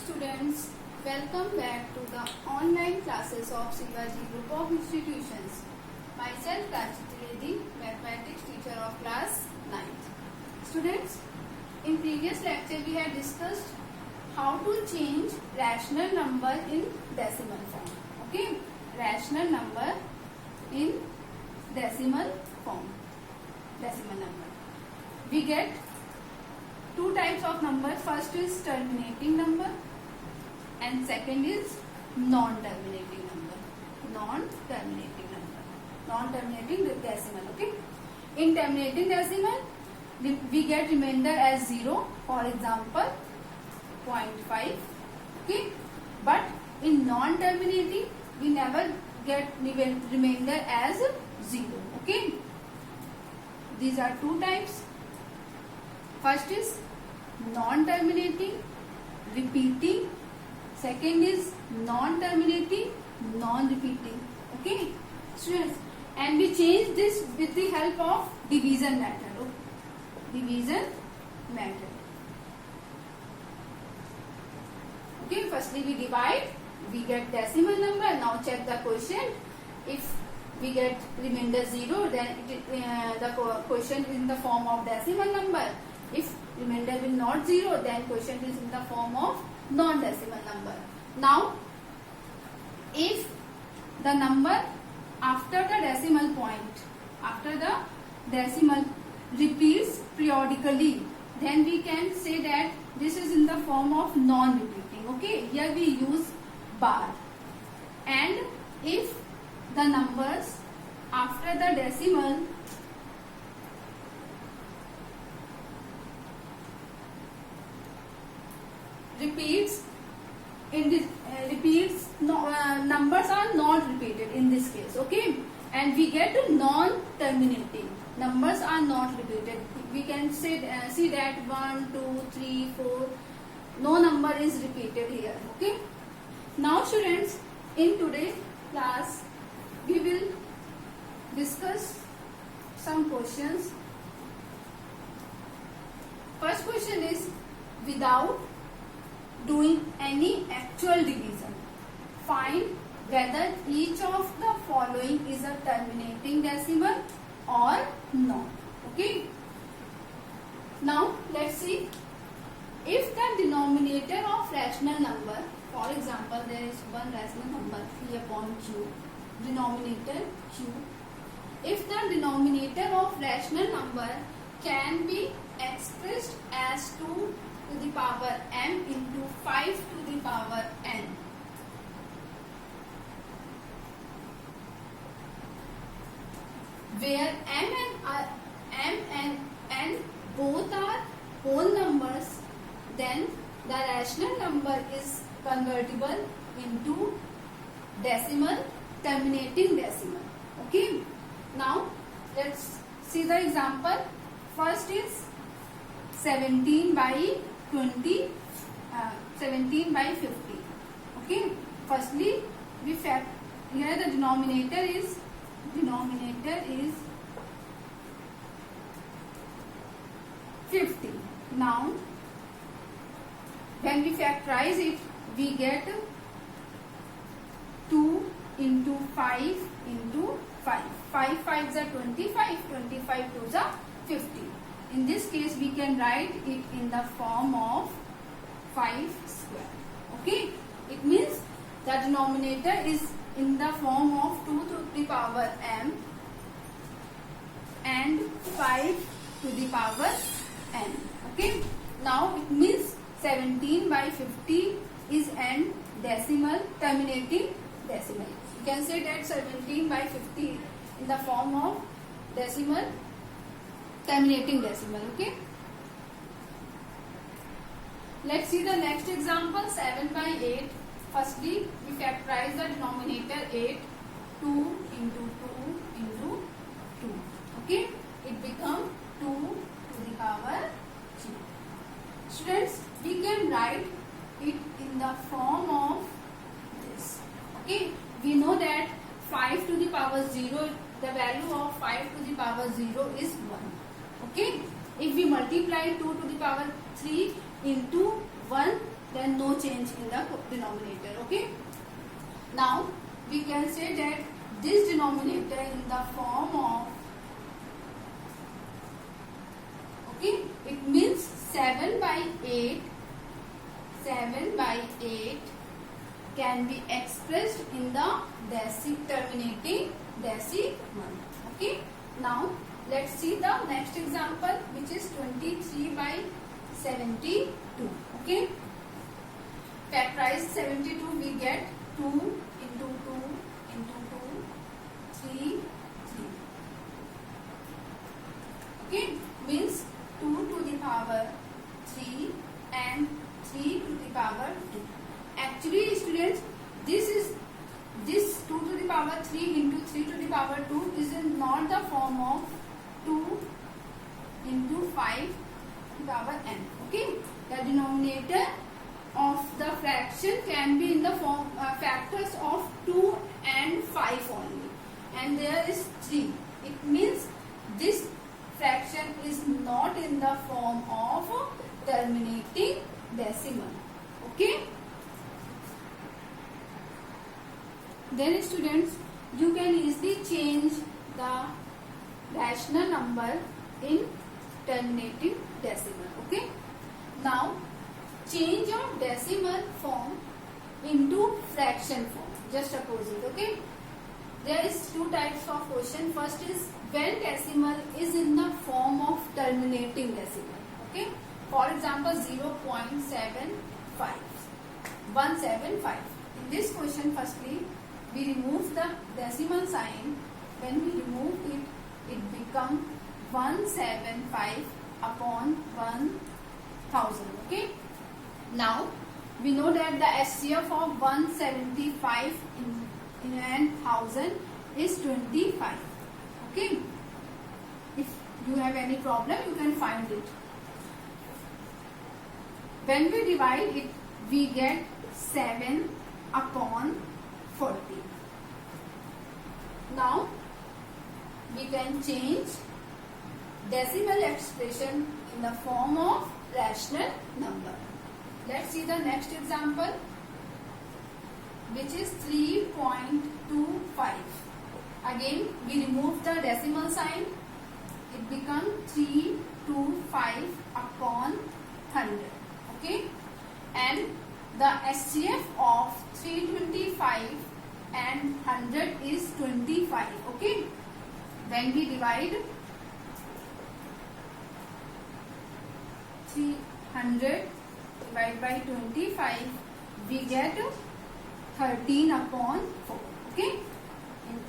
students, welcome back to the online classes of Shivaji Group of Institutions. Myself Kanchi Trivedi, Mathematics teacher of class 9th. Students, in previous lecture we had discussed how to change rational number in decimal form. Okay, rational number in decimal form. Decimal number. We get two types of numbers. First is terminating number and second is non-terminating number. Non-terminating decimal. Okay. In terminating decimal, we get remainder as 0. For example, 0.5. Okay. But in non-terminating, we never get remainder as 0. Okay. These are two types. First is non-terminating, repeating. Second is non-terminating, non-repeating. Okay, students, and we change this with the help of division method. Division method. Okay, firstly we divide, we get decimal number. Now check the quotient. If we get remainder 0, then the quotient is in the form of decimal number. If remainder will not 0, then quotient is in the form of non-decimal number. Now, if the number after the decimal point, after the decimal repeats periodically, then we can say that this is in the form of non-repeating. Okay, here we use bar. And if the numbers after the decimal repeats in this numbers are not repeated in this case. Okay, and we get to non-terminating, numbers are not repeated. We can say see that 1 2 3 4, no number is repeated here. Okay, now students, in today's class we will discuss some questions. First question is, without doing any actual division, find whether each of the following is a terminating decimal or not. Okay, now let's see. If the denominator of rational number, for example, there is one rational number P upon Q, denominator Q. If the denominator of rational number can be expressed as 2 to the power m into 5 to the power n, where m and n both are whole numbers, then the rational number is convertible into decimal, terminating decimal. Okay, now let's see the example. First is 17 by 20, 17 by 50. Okay, firstly we fact, here the denominator is 50. Now when we factorize it, we get 2 into 5 into 5. 5 5s are 25, 25 2s are 50. In this case, we can write it in the form of 5 square. Okay, it means the denominator is in the form of 2 to the power m and 5 to the power n. Okay, now it means 17 by 50 is an decimal, terminating decimal. You can say that 17 by 50 in the form of decimal, terminating decimal. Okay, let's see the next example. 7 by 8. Firstly we factorize the denominator 8, 2 into 2 into 2. Okay, it becomes 2 to the power 2. Students, we can write it in the form of this. Okay, we know that 5 to the power 0, the value of 5 to the power 0 is 1. Okay, if we multiply 2 to the power 3 into 1, then no change in the denominator. Okay, now we can say that this denominator in the form of, okay, it means 7 by 8 can be expressed in the terminating decimal. Okay, now let's see the next example, which is 23 by 72. Okay, factorize 72, we get 2 into 2 into 2, 3, 3. Okay, means 2 to the power 3 and 3 to the power 2. Actually, students, this 2 to the power 3 into 3 to the power 2 is not the form of 2 into 5 to the power n. Okay, the denominator of the fraction can be in the form factors of 2 and 5 only, and there is 3. It means this fraction is not in the form of terminating decimal. Okay, then students, you can easily change the rational number in terminating decimal. Okay, now change of decimal form into fraction form, just opposite. Okay, there is two types of question. First is when decimal is in the form of terminating decimal. Okay, for example 0.175. In this question, firstly we remove the decimal sign. When we remove it, it becomes 175 upon 1000. Okay, now we know that the HCF of 175 in 1000 is 25. Okay, if you have any problem, you can find it. When we divide it, we get 7 upon 40. Now we can change decimal expression in the form of rational number. Let's see the next example, which is 3.25. Again, we remove the decimal sign. It becomes 325 upon 100. Okay, and the HCF of 325 and 100 is 25. Okay, when we divide 300 divided by 25, we get 13 upon 4. Okay, and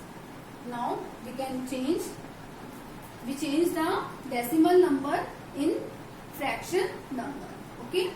now we can change the decimal number in fraction number. Okay.